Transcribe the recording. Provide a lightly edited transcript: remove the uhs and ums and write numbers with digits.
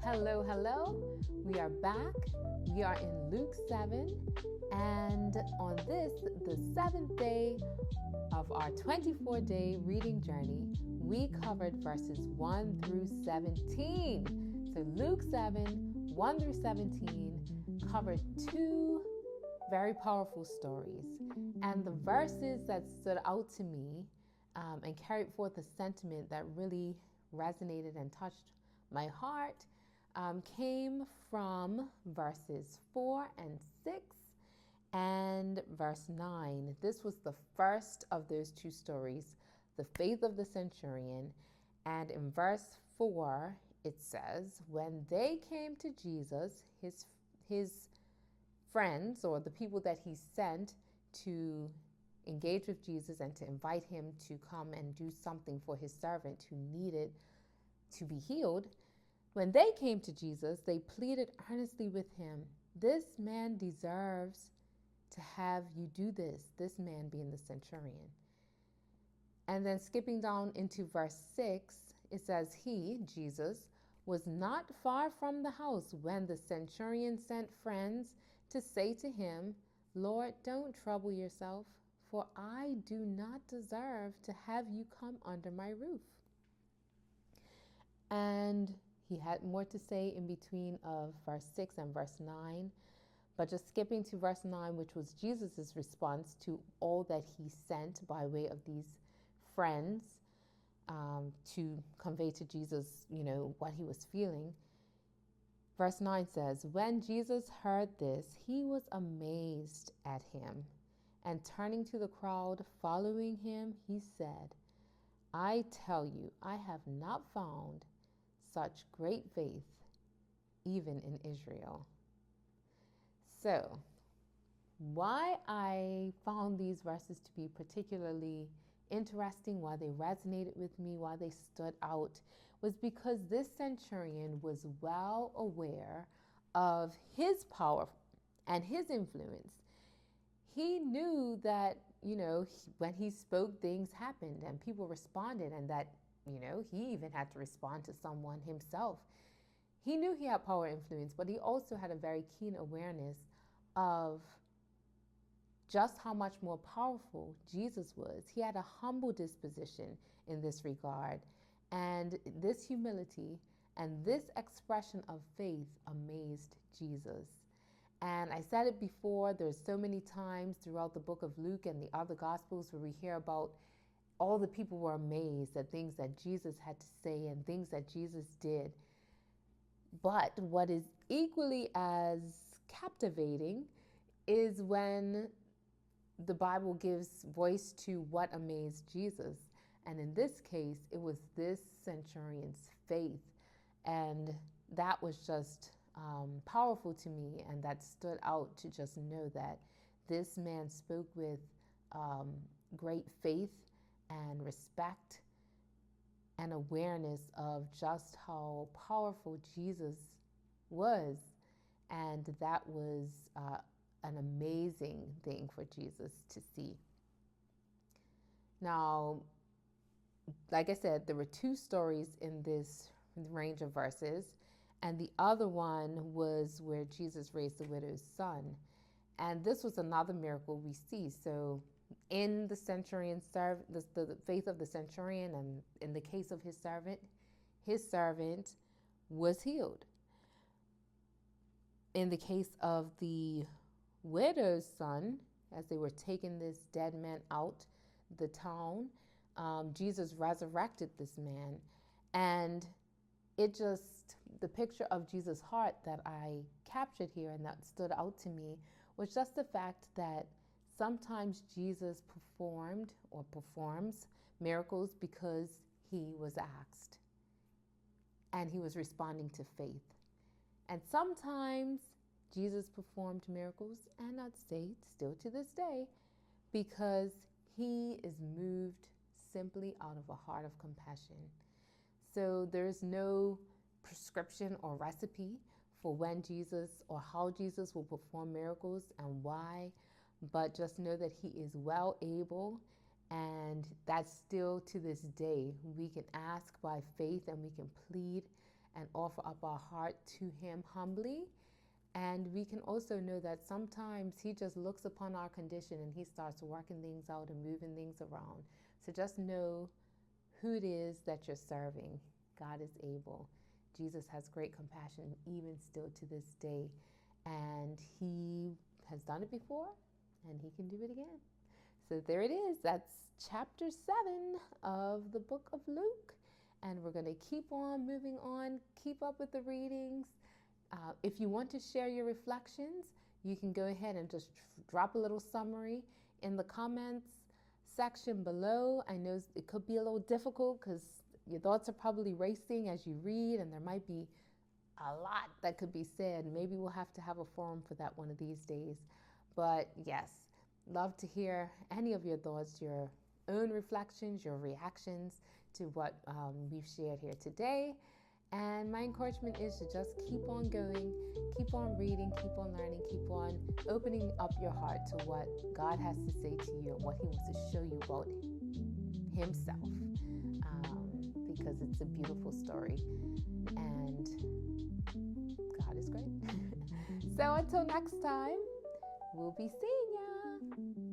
Hello, hello. We are back. We are in Luke 7, and on this, the seventh day of our 24-day reading journey, we covered verses 1 through 17. So Luke 7, 1 through 17 covered two very powerful stories. And the verses that stood out to me and carried forth a sentiment that really resonated and touched my heart came from verses 4 and 6 and verse 9. This was the first of those two stories, the faith of the centurion. And in verse 4, it says, when they came to Jesus, his friends, or the people that he sent to engage with Jesus and to invite him to come and do something for his servant who needed to be healed, when they came to Jesus, they pleaded earnestly with him, this man deserves to have you do this man being the centurion. And then skipping down into verse 6, it says, he, Jesus, was not far from the house when the centurion sent friends to say to him, Lord, don't trouble yourself, for I do not deserve to have you come under my roof. And he had more to say in between of verse 6 and verse 9. But just skipping to verse 9, which was Jesus' response to all that he sent by way of these friends to convey to Jesus, what he was feeling. Verse 9 says, when Jesus heard this, he was amazed at him. And turning to the crowd following him, he said, I tell you, I have not found such great faith, even in Israel. So, why I found these verses to be particularly interesting, why they resonated with me, why they stood out, was because this centurion was well aware of his power and his influence. He knew that, when he spoke, things happened and people responded, and that he even had to respond to someone himself. He knew he had power and influence, but he also had a very keen awareness of just how much more powerful Jesus was. He had a humble disposition in this regard. And this humility and this expression of faith amazed Jesus. And I said it before, there's so many times throughout the book of Luke and the other Gospels where we hear about all the people were amazed at things that Jesus had to say and things that Jesus did. But what is equally as captivating is when the Bible gives voice to what amazed Jesus. And in this case, it was this centurion's faith. And that was just powerful to me, and that stood out to just know that this man spoke with great faith and respect and awareness of just how powerful Jesus was. And that was an amazing thing for Jesus to see. Now, like I said, there were two stories in this range of verses, and the other one was where Jesus raised the widow's son. And this was another miracle we see. So in the centurion, the faith of the centurion, and in the case of his servant was healed. In the case of the widow's son, as they were taking this dead man out the town, Jesus resurrected this man. And the picture of Jesus' heart that I captured here and that stood out to me was just the fact that sometimes Jesus performed or performs miracles because he was asked and he was responding to faith. And sometimes Jesus performed miracles, and I'd say still to this day, because he is moved simply out of a heart of compassion. So there's no prescription or recipe for when Jesus or how Jesus will perform miracles and why, but just know that he is well able, and that's still to this day. We can ask by faith and we can plead and offer up our heart to Him humbly. And we can also know that sometimes He just looks upon our condition and He starts working things out and moving things around. So just know who it is that you're serving. God is able. Jesus has great compassion even still to this day. And He has done it before and He can do it again. So there it is. That's chapter 7 of the book of Luke. And we're going to keep on moving on, keep up with the readings. If you want to share your reflections, you can go ahead and just drop a little summary in the comments section below. I know it could be a little difficult because your thoughts are probably racing as you read, and there might be a lot that could be said. Maybe we'll have to have a forum for that one of these days. But yes, love to hear any of your thoughts, your own reflections, your reactions to what we've shared here today. And my encouragement is to just keep on going, keep on reading, keep on learning, keep on opening up your heart to what God has to say to you and what He wants to show you about Himself, because it's a beautiful story and God is great. So until next time, we'll be seeing ya.